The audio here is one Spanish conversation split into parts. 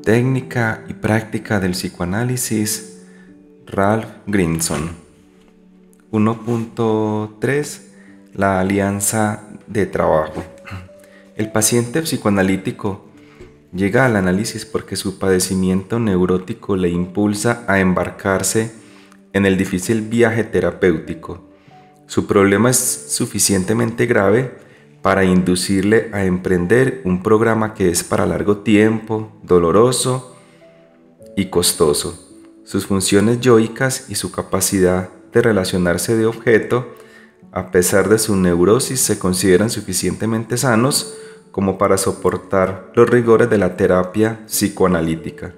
Técnica y práctica del psicoanálisis, Ralph Grinson. 1.3. La alianza de trabajo. El paciente psicoanalítico llega al análisis porque su padecimiento neurótico le impulsa a embarcarse en el difícil viaje terapéutico. Su problema es suficientemente grave para inducirle a emprender un programa que es para largo tiempo, doloroso y costoso. Sus funciones yoicas y su capacidad de relacionarse de objeto, a pesar de su neurosis, se consideran suficientemente sanos como para soportar los rigores de la terapia psicoanalítica.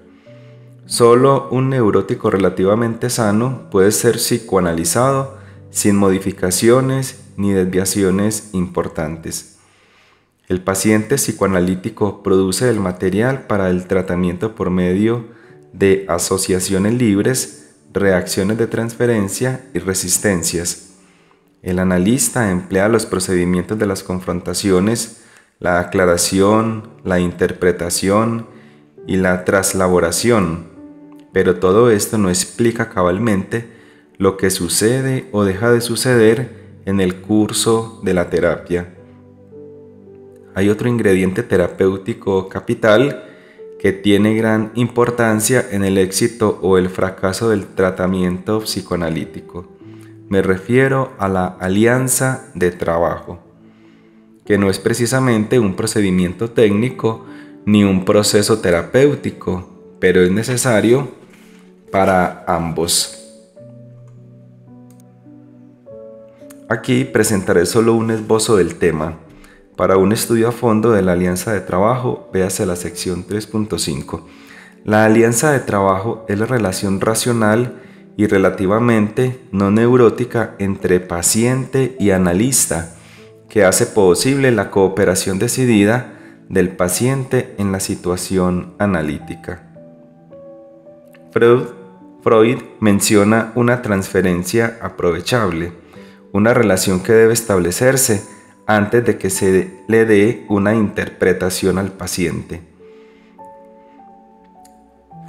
Solo un neurótico relativamente sano puede ser psicoanalizado sin modificaciones ni desviaciones importantes. El paciente psicoanalítico produce el material para el tratamiento por medio de asociaciones libres, reacciones de transferencia y resistencias. El analista emplea los procedimientos de las confrontaciones, la aclaración, la interpretación y la traslaboración, pero todo esto no explica cabalmente lo que sucede o deja de suceder en el curso de la terapia. Hay otro ingrediente terapéutico capital que tiene gran importancia en el éxito o el fracaso del tratamiento psicoanalítico. Me refiero a la alianza de trabajo, que no es precisamente un procedimiento técnico ni un proceso terapéutico, pero es necesario para ambos. Aquí presentaré solo un esbozo del tema. Para un estudio a fondo de la alianza de trabajo, véase la sección 3.5. La alianza de trabajo es la relación racional y relativamente no neurótica entre paciente y analista, que hace posible la cooperación decidida del paciente en la situación analítica. Freud menciona una transferencia aprovechable, una relación que debe establecerse antes de que se le dé una interpretación al paciente.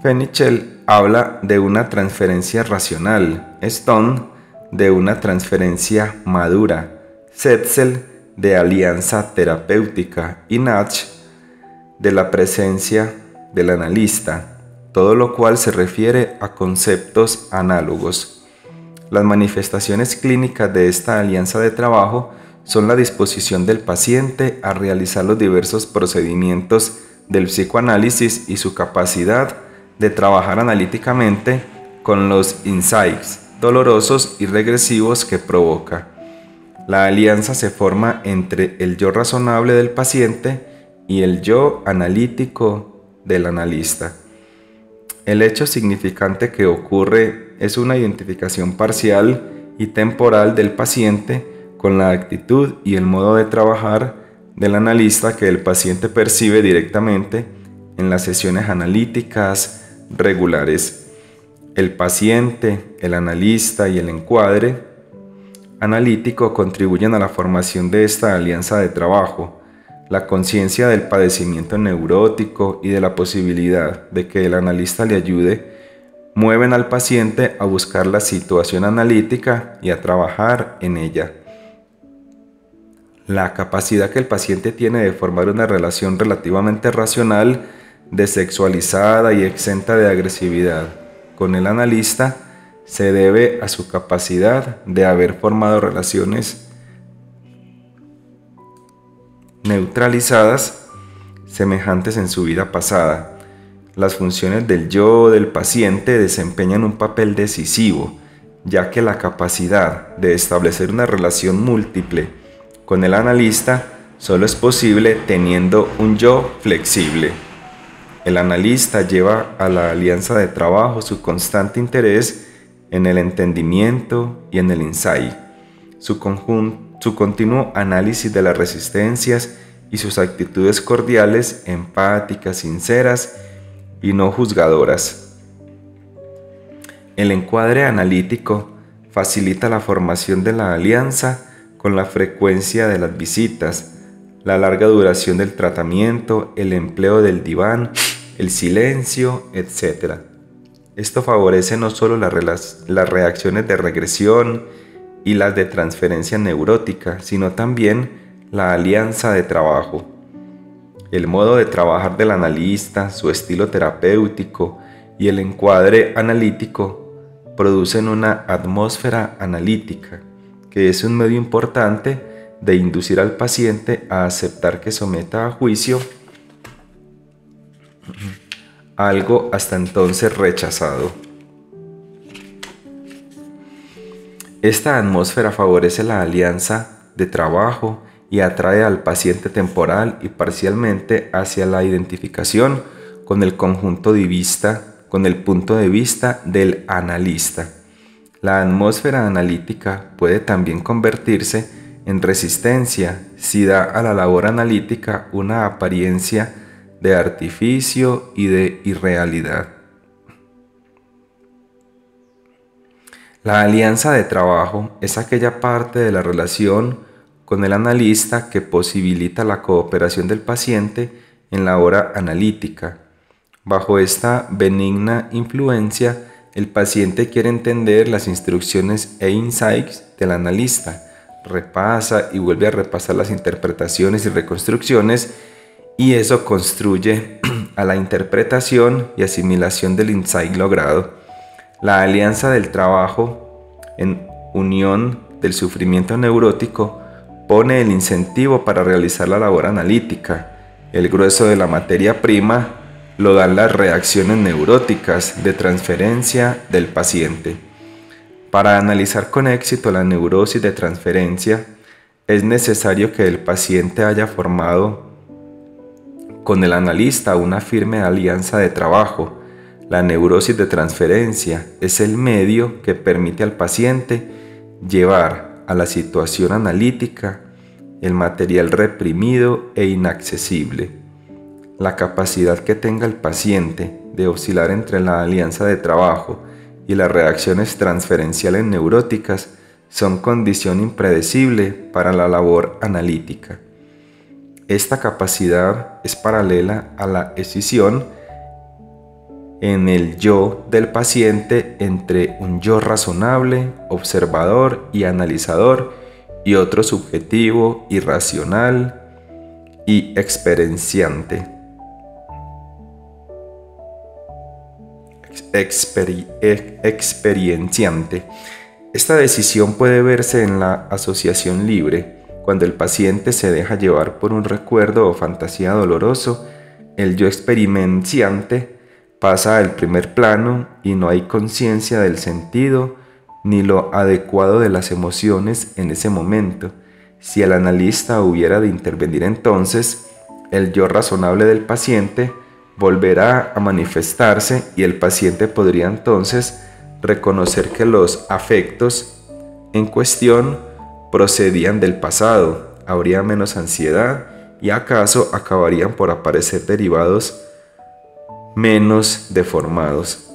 Fenichel habla de una transferencia racional, Stone de una transferencia madura, Setzel de alianza terapéutica y Nach de la presencia del analista, todo lo cual se refiere a conceptos análogos. Las manifestaciones clínicas de esta alianza de trabajo son la disposición del paciente a realizar los diversos procedimientos del psicoanálisis y su capacidad de trabajar analíticamente con los insights dolorosos y regresivos que provoca. La alianza se forma entre el yo razonable del paciente y el yo analítico del analista. El hecho significante que ocurre es una identificación parcial y temporal del paciente con la actitud y el modo de trabajar del analista que el paciente percibe directamente en las sesiones analíticas regulares. El paciente, el analista y el encuadre analítico contribuyen a la formación de esta alianza de trabajo. La conciencia del padecimiento neurótico y de la posibilidad de que el analista le ayude mueven al paciente a buscar la situación analítica y a trabajar en ella. La capacidad que el paciente tiene de formar una relación relativamente racional, desexualizada y exenta de agresividad con el analista se debe a su capacidad de haber formado relaciones neutralizadas semejantes en su vida pasada. Las funciones del yo del paciente desempeñan un papel decisivo, ya que la capacidad de establecer una relación múltiple con el analista solo es posible teniendo un yo flexible. El analista lleva a la alianza de trabajo su constante interés en el entendimiento y en el insight, su continuo análisis de las resistencias y sus actitudes cordiales, empáticas, sinceras y no juzgadoras. El encuadre analítico facilita la formación de la alianza con la frecuencia de las visitas, la larga duración del tratamiento, el empleo del diván el silencio, etc. Esto favorece no solo las reacciones de regresión y las de transferencia neurótica, sino también la alianza de trabajo. El modo de trabajar del analista, su estilo terapéutico y el encuadre analítico producen una atmósfera analítica, que es un medio importante de inducir al paciente a aceptar que someta a juicio algo hasta entonces rechazado. Esta atmósfera favorece la alianza de trabajo y atrae al paciente temporal y parcialmente hacia la identificación con el punto de vista del analista. La atmósfera analítica puede también convertirse en resistencia si da a la labor analítica una apariencia de artificio y de irrealidad. La alianza de trabajo es aquella parte de la relación con el analista que posibilita la cooperación del paciente en la hora analítica. Bajo esta benigna influencia, el paciente quiere entender las instrucciones e insights del analista, repasa y vuelve a repasar las interpretaciones y reconstrucciones, y eso construye a la interpretación y asimilación del insight logrado. La alianza del trabajo en unión del sufrimiento neurótico pone el incentivo para realizar la labor analítica. El grueso de la materia prima lo dan las reacciones neuróticas de transferencia del paciente. Para analizar con éxito la neurosis de transferencia, es necesario que el paciente haya formado con el analista una firme alianza de trabajo. La neurosis de transferencia es el medio que permite al paciente llevar a la situación analítica el material reprimido e inaccesible. La capacidad que tenga el paciente de oscilar entre la alianza de trabajo y las reacciones transferenciales neuróticas son condición impredecible para la labor analítica. Esta capacidad es paralela a la escisión en el yo del paciente entre un yo razonable, observador y analizador y otro subjetivo, irracional y experienciante. Esta decisión puede verse en la asociación libre. Cuando el paciente se deja llevar por un recuerdo o fantasía doloroso, el yo experienciante pasa al primer plano y no hay conciencia del sentido ni lo adecuado de las emociones en ese momento. Si el analista hubiera de intervenir entonces, el yo razonable del paciente volverá a manifestarse y el paciente podría entonces reconocer que los afectos en cuestión procedían del pasado, habría menos ansiedad y acaso acabarían por aparecer derivados menos deformados.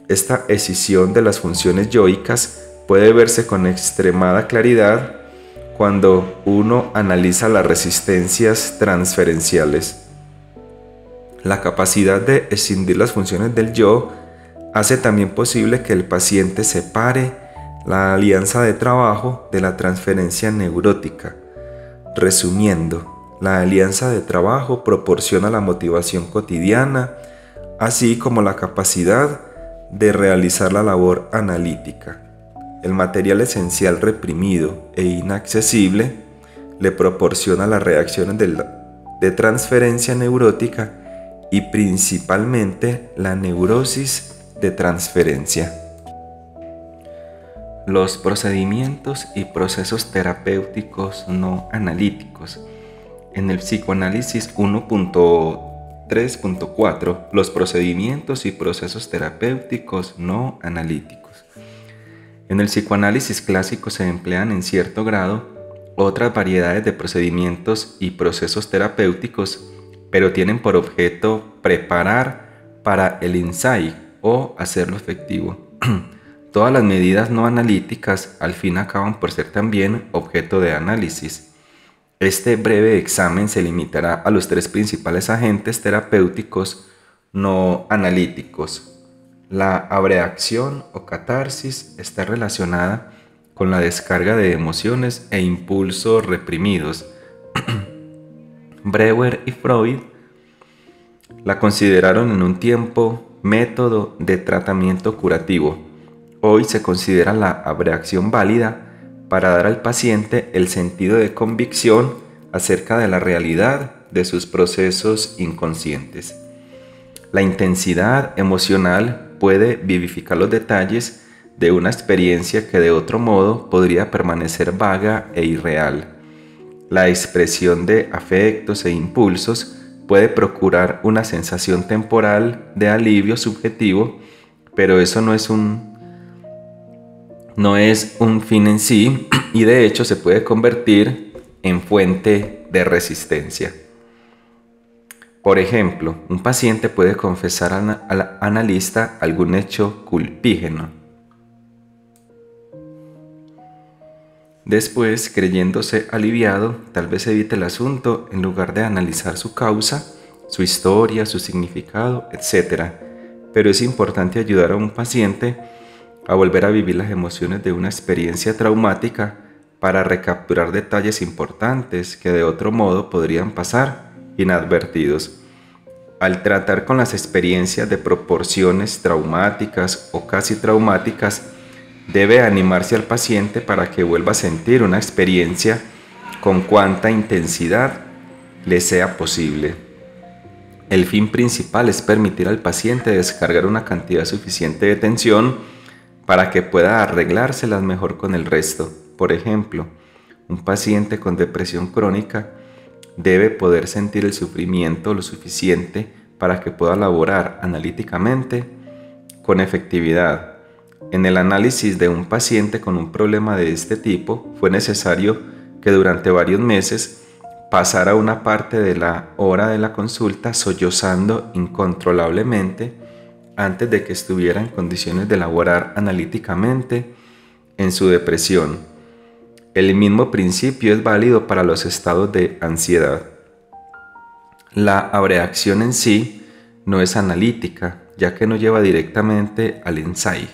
Esta escisión de las funciones yoicas puede verse con extremada claridad cuando uno analiza las resistencias transferenciales. La capacidad de escindir las funciones del yo hace también posible que el paciente separe la alianza de trabajo de la transferencia neurótica. Resumiendo, la alianza de trabajo proporciona la motivación cotidiana, así como la capacidad de realizar la labor analítica. El material esencial reprimido e inaccesible le proporciona las reacciones de transferencia neurótica y principalmente la neurosis de transferencia. Los procedimientos y procesos terapéuticos no analíticos. En el psicoanálisis 1.3.4, los procedimientos y procesos terapéuticos no analíticos. En el psicoanálisis clásico se emplean en cierto grado otras variedades de procedimientos y procesos terapéuticos, pero tienen por objeto preparar para el insight o hacerlo efectivo. Todas las medidas no analíticas al fin acaban por ser también objeto de análisis. Este breve examen se limitará a los tres principales agentes terapéuticos no analíticos. La abreacción o catarsis está relacionada con la descarga de emociones e impulsos reprimidos. Breuer y Freud la consideraron en un tiempo método de tratamiento curativo. Hoy se considera la abreacción válida para dar al paciente el sentido de convicción acerca de la realidad de sus procesos inconscientes. La intensidad emocional puede vivificar los detalles de una experiencia que de otro modo podría permanecer vaga e irreal. La expresión de afectos e impulsos puede procurar una sensación temporal de alivio subjetivo, pero eso no es un fin en sí y de hecho se puede convertir en fuente de resistencia. Por ejemplo, un paciente puede confesar al analista algún hecho culpígeno. Después, creyéndose aliviado, tal vez evite el asunto en lugar de analizar su causa, su historia, su significado, etc. Pero es importante ayudar a un paciente a volver a vivir las emociones de una experiencia traumática para recapturar detalles importantes que de otro modo podrían pasar inadvertidos. Al tratar con las experiencias de proporciones traumáticas o casi traumáticas, debe animarse al paciente para que vuelva a sentir una experiencia con cuanta intensidad le sea posible. El fin principal es permitir al paciente descargar una cantidad suficiente de tensión para que pueda arreglárselas mejor con el resto. Por ejemplo, un paciente con depresión crónica debe poder sentir el sufrimiento lo suficiente para que pueda laborar analíticamente con efectividad. En el análisis de un paciente con un problema de este tipo, fue necesario que durante varios meses pasara una parte de la hora de la consulta sollozando incontrolablemente antes de que estuviera en condiciones de laborar analíticamente en su depresión. El mismo principio es válido para los estados de ansiedad. La abreacción en sí no es analítica, ya que no lleva directamente al ensayo.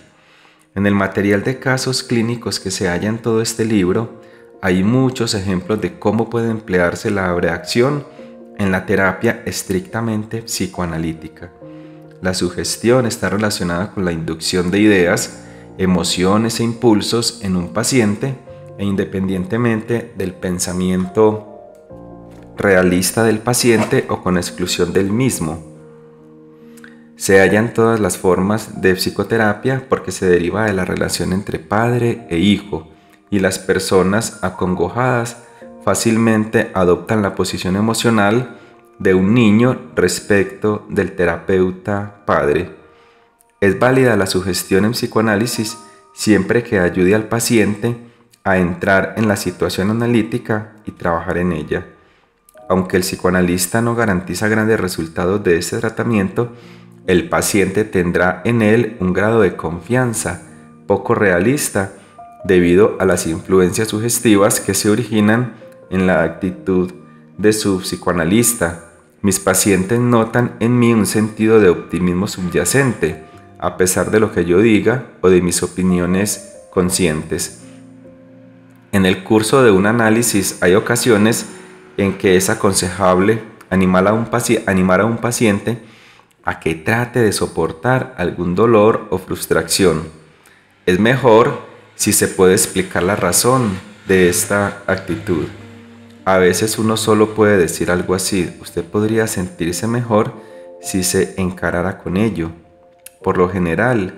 En el material de casos clínicos que se halla en todo este libro, hay muchos ejemplos de cómo puede emplearse la abreacción en la terapia estrictamente psicoanalítica. La sugestión está relacionada con la inducción de ideas, emociones e impulsos en un paciente e independientemente del pensamiento realista del paciente o con exclusión del mismo. Se hallan todas las formas de psicoterapia porque se deriva de la relación entre padre e hijo, y las personas acongojadas fácilmente adoptan la posición emocional de un niño respecto del terapeuta padre. Es válida la sugestión en psicoanálisis siempre que ayude al paciente a entrar en la situación analítica y trabajar en ella. Aunque el psicoanalista no garantiza grandes resultados de este tratamiento, el paciente tendrá en él un grado de confianza poco realista debido a las influencias sugestivas que se originan en la actitud de su psicoanalista. Mis pacientes notan en mí un sentido de optimismo subyacente, a pesar de lo que yo diga o de mis opiniones conscientes. En el curso de un análisis hay ocasiones en que es aconsejable animar a un paciente a que trate de soportar algún dolor o frustración. Es mejor si se puede explicar la razón de esta actitud. A veces uno solo puede decir algo así: usted podría sentirse mejor si se encarara con ello. Por lo general,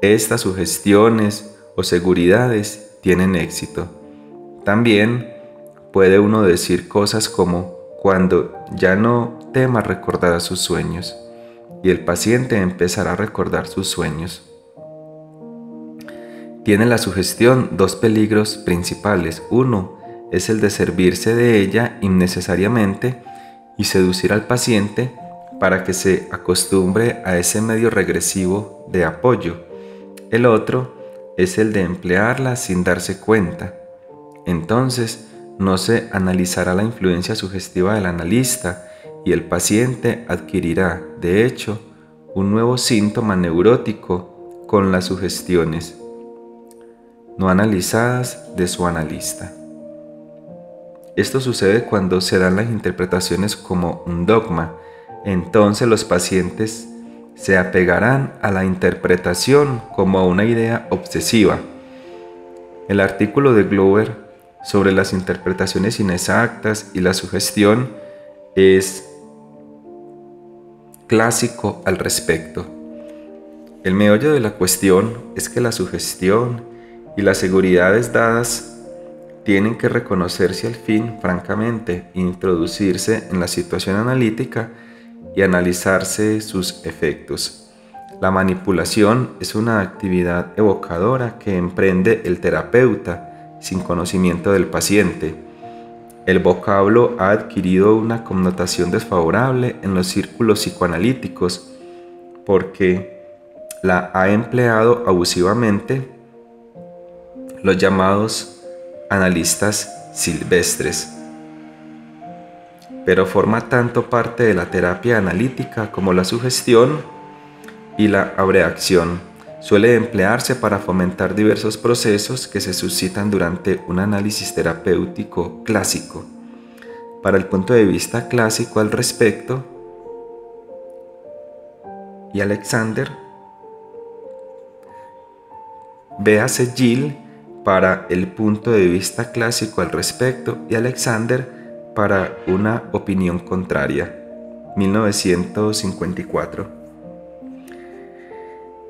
estas sugestiones o seguridades tienen éxito. También puede uno decir cosas como: cuando ya no tema recordar sus sueños, y el paciente empezará a recordar sus sueños. Tiene la sugestión dos peligros principales. Uno es el de servirse de ella innecesariamente y seducir al paciente para que se acostumbre a ese medio regresivo de apoyo. El otro es el de emplearla sin darse cuenta. Entonces, no se analizará la influencia sugestiva del analista y el paciente adquirirá, de hecho, un nuevo síntoma neurótico con las sugestiones no analizadas de su analista. Esto sucede cuando se dan las interpretaciones como un dogma. Entonces los pacientes se apegarán a la interpretación como una idea obsesiva. El artículo de Glover sobre las interpretaciones inexactas y la sugestión es clásico al respecto. El meollo de la cuestión es que la sugestión y las seguridades dadas tienen que reconocerse al fin, francamente, introducirse en la situación analítica y analizarse sus efectos. La manipulación es una actividad evocadora que emprende el terapeuta sin conocimiento del paciente. El vocablo ha adquirido una connotación desfavorable en los círculos psicoanalíticos porque la ha empleado abusivamente los llamados analistas silvestres, pero forma tanto parte de la terapia analítica como la sugestión y la abreacción. Suele emplearse para fomentar diversos procesos que se suscitan durante un análisis terapéutico clásico. Para el punto de vista clásico al respecto, y Alexander, véase Gill para el punto de vista clásico al respecto y Alexander para una opinión contraria, 1954.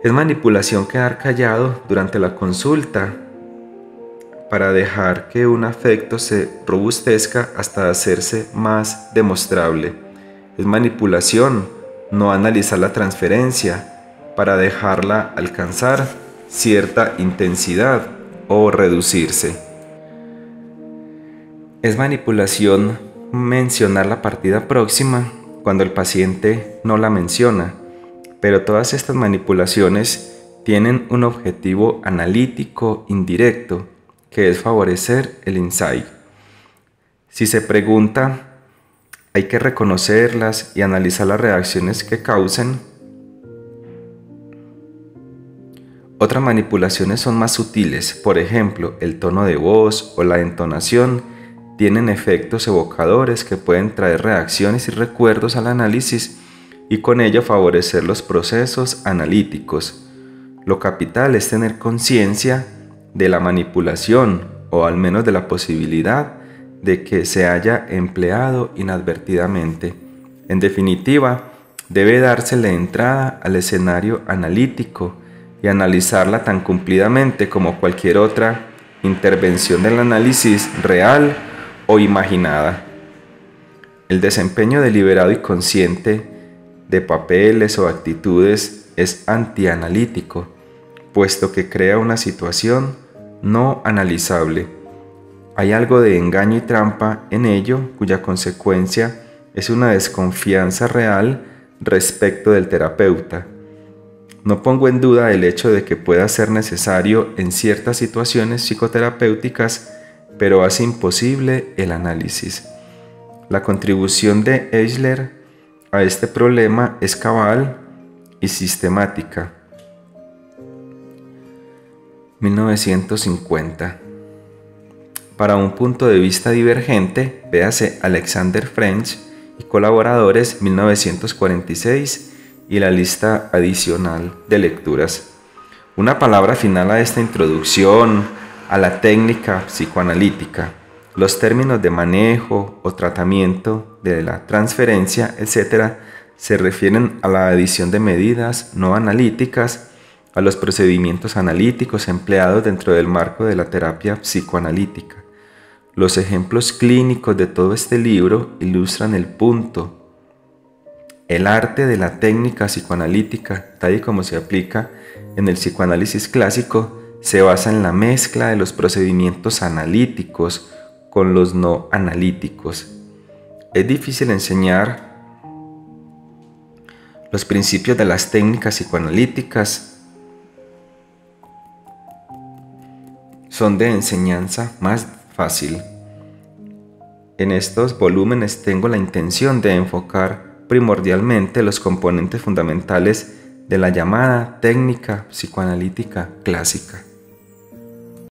Es manipulación quedar callado durante la consulta para dejar que un afecto se robustezca hasta hacerse más demostrable. Es manipulación no analizar la transferencia para dejarla alcanzar cierta intensidad o reducirse. Es manipulación mencionar la partida próxima cuando el paciente no la menciona, pero todas estas manipulaciones tienen un objetivo analítico indirecto, que es favorecer el insight. Si se pregunta, hay que reconocerlas y analizar las reacciones que causen. Otras manipulaciones son más sutiles, por ejemplo, el tono de voz o la entonación tienen efectos evocadores que pueden traer reacciones y recuerdos al análisis y con ello favorecer los procesos analíticos. Lo capital es tener conciencia de la manipulación o al menos de la posibilidad de que se haya empleado inadvertidamente. En definitiva, debe dársele entrada al escenario analítico y analizarla tan cumplidamente como cualquier otra intervención del análisis real o imaginada. El desempeño deliberado y consciente de papeles o actitudes es antianalítico, puesto que crea una situación no analizable. Hay algo de engaño y trampa en ello, cuya consecuencia es una desconfianza real respecto del terapeuta. No pongo en duda el hecho de que pueda ser necesario en ciertas situaciones psicoterapéuticas, pero hace imposible el análisis. La contribución de Eichler a este problema es cabal y sistemática. 1950. Para un punto de vista divergente, véase Alexander French y colaboradores 1946 y la lista adicional de lecturas. Una palabra final a esta introducción a la técnica psicoanalítica. Los términos de manejo o tratamiento de la transferencia, etc., se refieren a la adición de medidas no analíticas a los procedimientos analíticos empleados dentro del marco de la terapia psicoanalítica. Los ejemplos clínicos de todo este libro ilustran el punto. El arte de la técnica psicoanalítica, tal y como se aplica en el psicoanálisis clásico, se basa en la mezcla de los procedimientos analíticos con los no analíticos. Es difícil enseñar los principios de las técnicas psicoanalíticas. Son de enseñanza más fácil. En estos volúmenes tengo la intención de enfocar primordialmente los componentes fundamentales de la llamada técnica psicoanalítica clásica.